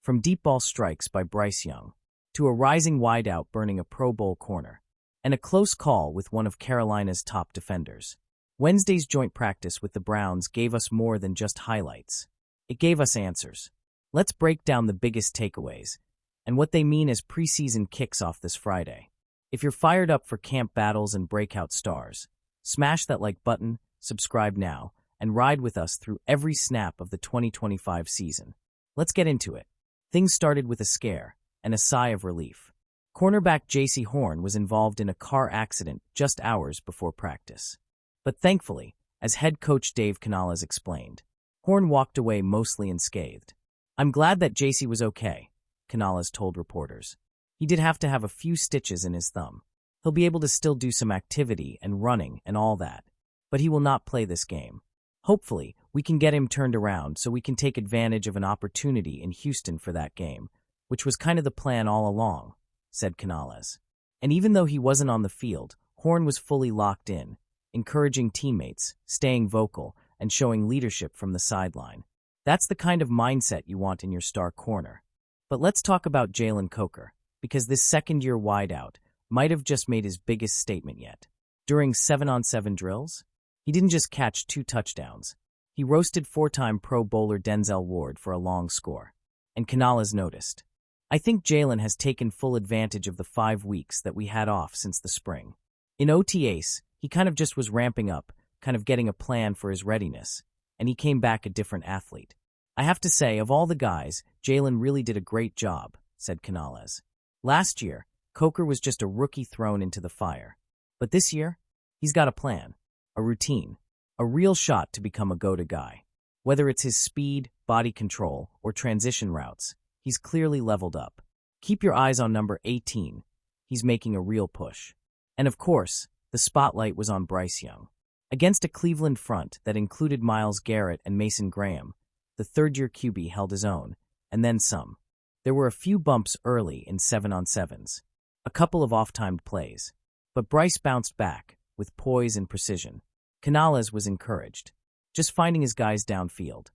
From deep ball strikes by Bryce Young, to a rising wideout burning a Pro Bowl corner, and a close call with one of Carolina's top defenders. Wednesday's joint practice with the Browns gave us more than just highlights. It gave us answers. Let's break down the biggest takeaways, and what they mean as preseason kicks off this Friday. If you're fired up for camp battles and breakout stars, smash that like button, subscribe now, and ride with us through every snap of the 2025 season. Let's get into it. Things started with a scare and a sigh of relief. Cornerback J.C. Horn was involved in a car accident just hours before practice. But thankfully, as head coach Dave Canales explained, Horn walked away mostly unscathed. "I'm glad that J.C. was okay," Canales told reporters. "He did have to have a few stitches in his thumb. He'll be able to still do some activity and running and all that. But he will not play this game. Hopefully, we can get him turned around so we can take advantage of an opportunity in Houston for that game, which was kind of the plan all along," said Canales. And even though he wasn't on the field, Horn was fully locked in, encouraging teammates, staying vocal, and showing leadership from the sideline. That's the kind of mindset you want in your star corner. But let's talk about Jalen Coker, because this second-year wideout might have just made his biggest statement yet. During 7-on-7 drills, he didn't just catch 2 touchdowns. He roasted 4-time Pro Bowler Denzel Ward for a long score. And Canales noticed, "I think Jalen has taken full advantage of the 5 weeks that we had off since the spring. In OTAs, he kind of just was ramping up, kind of getting a plan for his readiness, and he came back a different athlete. I have to say, of all the guys, Jalen really did a great job," said Canales. Last year, Coker was just a rookie thrown into the fire. But this year, he's got a plan, a routine, a real shot to become a go-to guy. Whether it's his speed, body control, or transition routes, he's clearly leveled up. Keep your eyes on number 18. He's making a real push. And of course, the spotlight was on Bryce Young. Against a Cleveland front that included Myles Garrett and Mason Graham, the third-year QB held his own, and then some. There were a few bumps early in 7-on-7s, a couple of off-timed plays. But Bryce bounced back, with poise and precision. Canales was encouraged, just finding his guys downfield.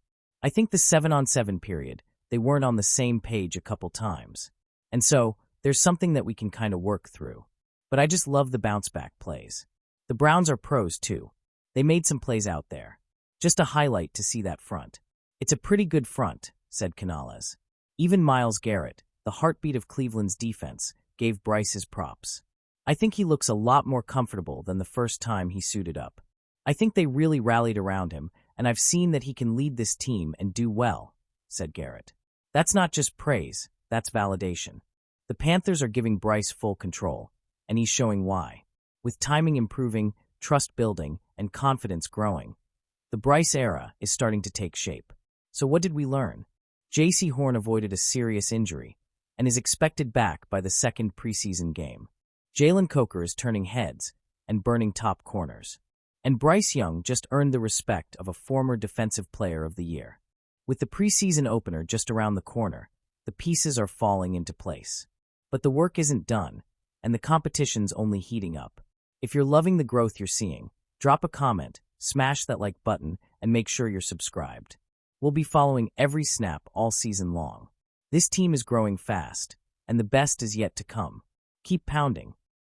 I think the 7-on-7 period, they weren't on the same page a couple times. And so, there's something that we can kind of work through. But I just love the bounce-back plays. The Browns are pros, too. They made some plays out there. Just a highlight to see that front. It's a pretty good front, said Canales. Even Myles Garrett, the heartbeat of Cleveland's defense, gave Bryce his props. I think he looks a lot more comfortable than the first time he suited up. I think they really rallied around him, and I've seen that he can lead this team and do well, said Garrett. That's not just praise, that's validation. The Panthers are giving Bryce full control, and he's showing why. With timing improving, trust building, and confidence growing, the Bryce era is starting to take shape. So what did we learn? J.C. Horn avoided a serious injury and is expected back by the second preseason game. Jalen Coker is turning heads and burning top corners. And Bryce Young just earned the respect of a former Defensive Player of the Year. With the preseason opener just around the corner, the pieces are falling into place. But the work isn't done, and the competition's only heating up. If you're loving the growth you're seeing, drop a comment, smash that like button, and make sure you're subscribed. We'll be following every snap all season long. This team is growing fast, and the best is yet to come. Keep pounding.